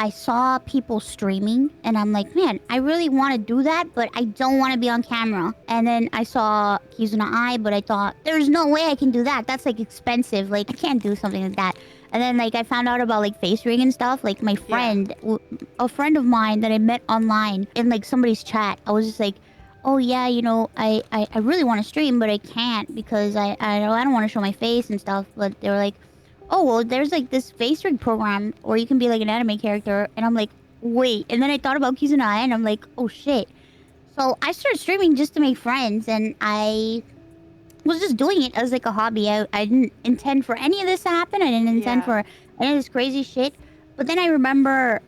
I saw people streaming, and I'm like, man, I really want to do that, but I don't want to be on camera. And then I saw Kizuna Eye, but I thought, there's no way I can do that. That's like expensive. Like, I can't do something like that. And then like I found out about like face ring and stuff. Like my friend, a friend of mine that I met online in like somebody's chat, I was just like, oh yeah, you know, I really want to stream, but I can't because I don't want to show my face and stuff. But they were like, oh well, there's like this face rig program, or you can be like an anime character. And I'm like, wait. And then I thought about Kizuna, and I'm like, oh shit. So I started streaming just to make friends, and I was just doing it as like a hobby. I didn't intend for any of this to happen. I didn't intend for any of this crazy shit. But then I remember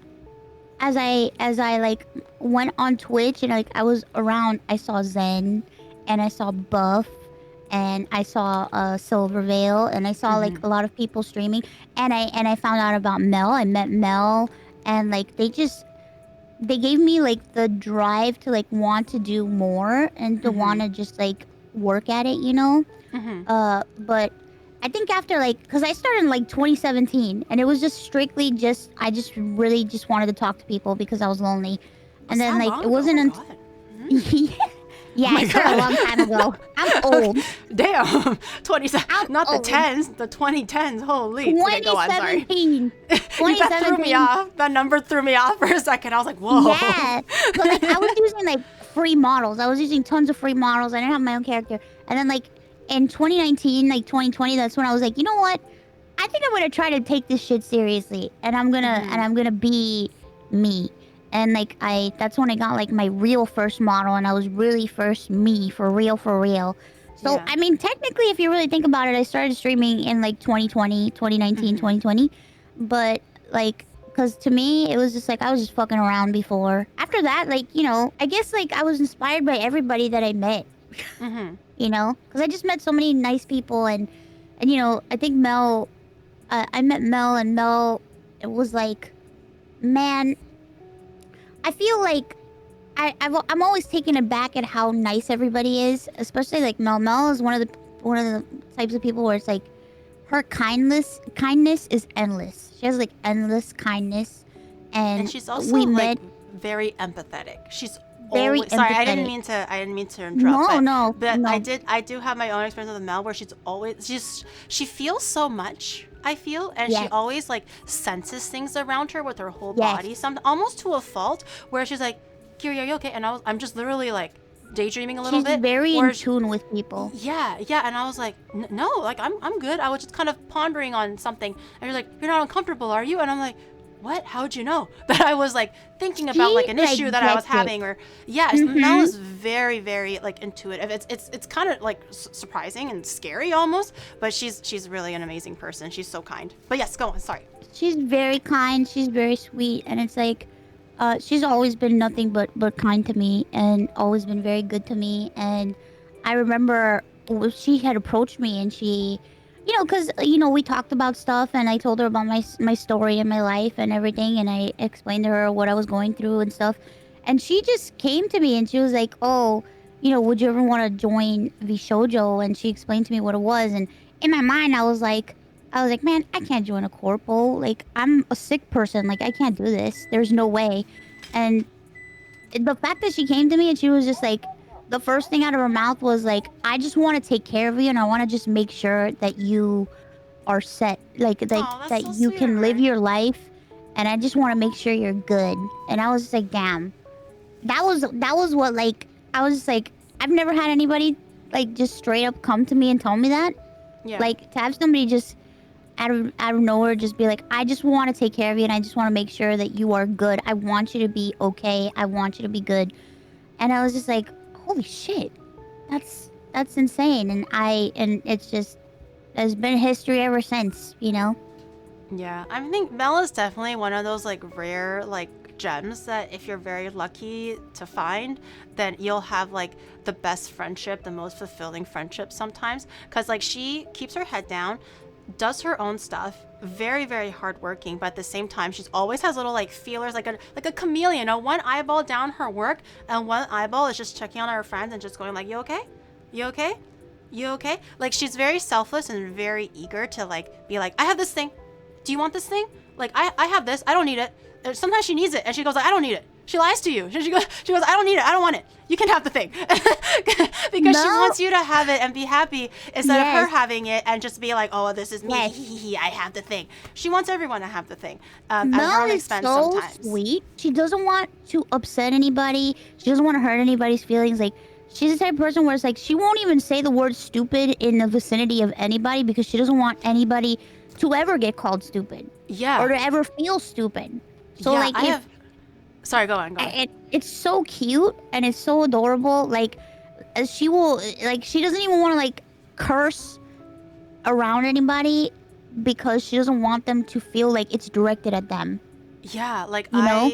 as I like went on Twitch and like I was around, I saw Zen and I saw Buff and I saw Silvervale and I saw like a lot of people streaming, and I found out about Mel. I met Mel, and like they gave me like the drive to like want to do more and to want to just like work at it, you know. But I think after like, because I started in like 2017, and it was just strictly just I just really just wanted to talk to people because I was lonely. And then like it wasn't until yeah, I started a long time ago. I'm old. Damn, 27. Not old. The 10s, the 2010s. Holy. 2017. That threw me off. That number threw me off for a second. I was like, whoa. Yeah, but like I was using like free models. I was using tons of free models. I didn't have my own character. And then like in 2019, like 2020, that's when I was like, you know what? I think I'm gonna try to take this shit seriously, and I'm gonna be me. And like that's when I got like my real first model, and I was really first me for real. So I mean, technically, if you really think about it, I started streaming in like 2020, 2019, 2020. But like, cause to me, it was just like I was just fucking around before. After that, like, you know, I guess like I was inspired by everybody that I met. You know, cause I just met so many nice people, and you know, I think Mel, I met Mel, and Mel, it was like, man, I feel like I'm always taken aback at how nice everybody is, especially like Mel. Mel is one of the types of people where it's like her kindness is endless. She has like endless kindness, and she's also like very empathetic. She's very always, sorry, empathetic. I didn't mean to interrupt. No. But I do have my own experience with Mel, where she feels so much. I feel, and she always like senses things around her with her whole body, something almost to a fault, where she's like, Kiri, are you okay? And I'm just literally like daydreaming a little bit. She's very in tune with people. Yeah, and I was like, no, like I'm good. I was just kind of pondering on something, and you're like, you're not uncomfortable, are you? And I'm like, what? How'd you know that I was like thinking about like an issue that I was having? Or Mel is very, very like intuitive. It's kind of like surprising and scary almost, but she's really an amazing person. She's so kind. But yes, go on. Sorry. She's very kind. She's very sweet, and it's like, she's always been nothing but kind to me, and always been very good to me. And I remember she had approached me, and she, you know, because, you know, we talked about stuff, and I told her about my story and my life and everything, and I explained to her what I was going through and stuff. And she just came to me, and she was like, oh, you know, would you ever want to join Vshojo? And she explained to me what it was. And in my mind, I was like, man, I can't join a corpo. Like, I'm a sick person. Like, I can't do this. There's no way. And the fact that she came to me and she was just like, the first thing out of her mouth was like, I just want to take care of you, and I want to just make sure that you are set, like that so you can live your life, and I just want to make sure you're good. And I was just like, damn, that was what, like, I was just like, I've never had anybody like just straight up come to me and tell me that. Like, to have somebody just out of nowhere just be like, I just want to take care of you, and I just want to make sure that you are good. I want you to be okay. I want you to be good. And I was just like, holy shit, that's insane. And it's just, there's been history ever since, you know. Yeah, I think Mel is definitely one of those like rare like gems that if you're very lucky to find, then you'll have like the best friendship, the most fulfilling friendship sometimes, because like she keeps her head down, does her own stuff, very, very hardworking, but at the same time, she's always has little like feelers, like a chameleon, you know, one eyeball down her work, and one eyeball is just checking on her friends and just going like, you okay? You okay? You okay? Like, she's very selfless and very eager to like be like, I have this thing. Do you want this thing? Like, I have this. I don't need it. sometimes she needs it, and she goes like, I don't need it. She lies to you. She goes, I don't need it. I don't want it. You can have the thing. Because she wants you to have it and be happy instead of her having it and just be like, oh, this is me. I have the thing. She wants everyone to have the thing. At her own expense sometimes. Sweet. She doesn't want to upset anybody. She doesn't want to hurt anybody's feelings. Like, she's the type of person where it's like she won't even say the word stupid in the vicinity of anybody because she doesn't want anybody to ever get called stupid. Yeah. Or to ever feel stupid. So yeah, like Sorry, go on. It's so cute and it's so adorable. Like, she will, like, she doesn't even want to like curse around anybody because she doesn't want them to feel like it's directed at them. Yeah, like you know?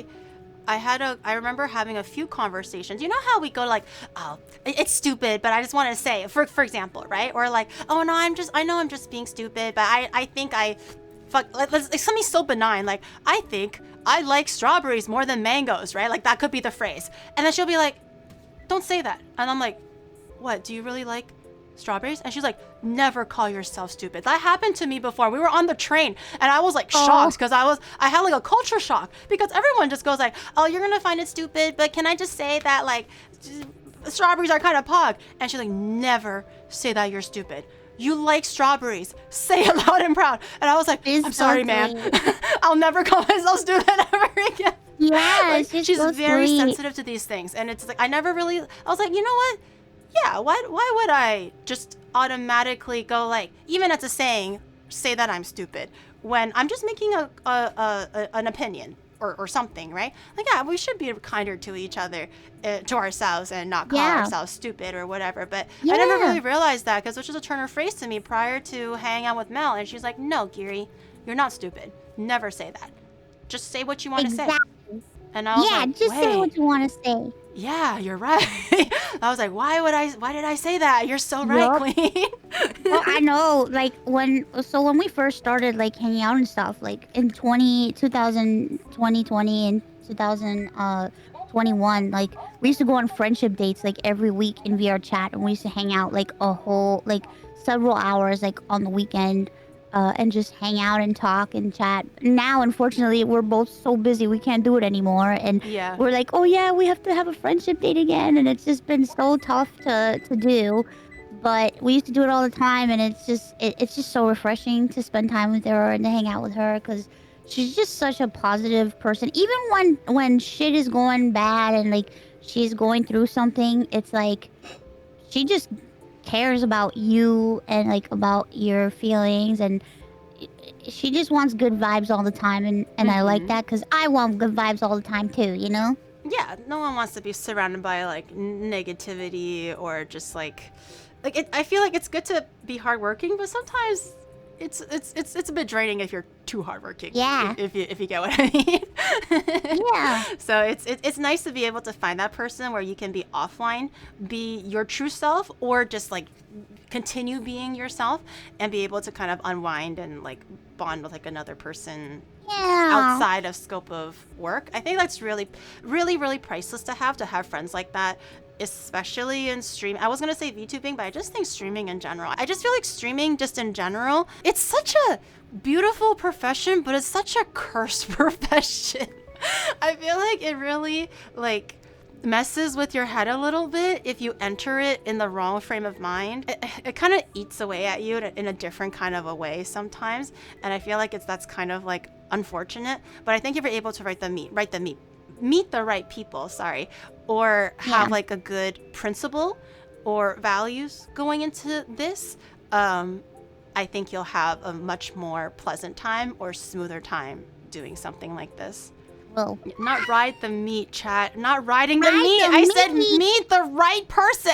I remember having a few conversations. You know how we go like, oh, it's stupid, but I just want to say, for example, right? Or like, oh no, I know I'm just being stupid, but I think like something so benign, like I think I like strawberries more than mangoes, right? Like that could be the phrase. And then she'll be like, don't say that. And I'm like, what? Do you really like strawberries? And she's like, never call yourself stupid. That happened to me before. We were on the train and I was like shocked because I had like a culture shock because everyone just goes like, oh, you're gonna find it stupid, but can I just say that like strawberries are kind of pog? And she's like, never say that you're stupid. You like strawberries. Say it loud and proud. And I was like, I'm sorry, man. I'll never call myself stupid ever again. Yeah, like, she's very sensitive to these things. And it's like, I was like, you know what? Yeah, why would I just automatically go like, even as a saying, say that I'm stupid when I'm just making an opinion or something, right? Like, yeah, we should be kinder to each other, to ourselves, and not call ourselves stupid or whatever. But I never really realized that because it was just a turn of phrase to me prior to hanging out with Mel, and she's like, no, Giri, you're not stupid. Never say that. Just say what you want to say. And I was like, just say what you want to say. Yeah, you're right. I was like, why did I say that? You're so right, Queen. Well, I know, like, when we first started, like, hanging out and stuff, like, in 2020 and 2021, like, we used to go on friendship dates, like, every week in VR chat, and we used to hang out, like, several hours, like, on the weekend, and just hang out and talk and chat. Now, unfortunately, we're both so busy we can't do it anymore, and we're like, oh yeah, we have to have a friendship date again, and it's just been so tough to do. But we used to do it all the time, and it's just so refreshing to spend time with her and to hang out with her because she's just such a positive person. Even when shit is going bad and like she's going through something, it's like she just cares about you and like about your feelings, and she just wants good vibes all the time, and I like that because I want good vibes all the time too, you know? Yeah, no one wants to be surrounded by like negativity or just like I feel like it's good to be hardworking, but sometimes it's a bit draining if you're too hardworking. Yeah. If you get what I mean. Yeah. So it's nice to be able to find that person where you can be offline, be your true self, or just like continue being yourself and be able to kind of unwind and like bond with like another person outside of scope of work. I think that's really, really, really priceless to have friends like that, especially in stream. I was gonna say VTubing, but I just think streaming in general. I just feel like streaming just in general, it's such a beautiful profession, but it's such a cursed profession. I feel like it really like messes with your head a little bit if you enter it in the wrong frame of mind. It kind of eats away at you in a different kind of a way sometimes, and I feel like that's kind of like unfortunate. But I think if you're able to meet the right people, or have like a good principle or values going into this, I think you'll have a much more pleasant time or smoother time doing something like this. Well, not ride the meat, chat. Not riding the meat. I said meet the right person.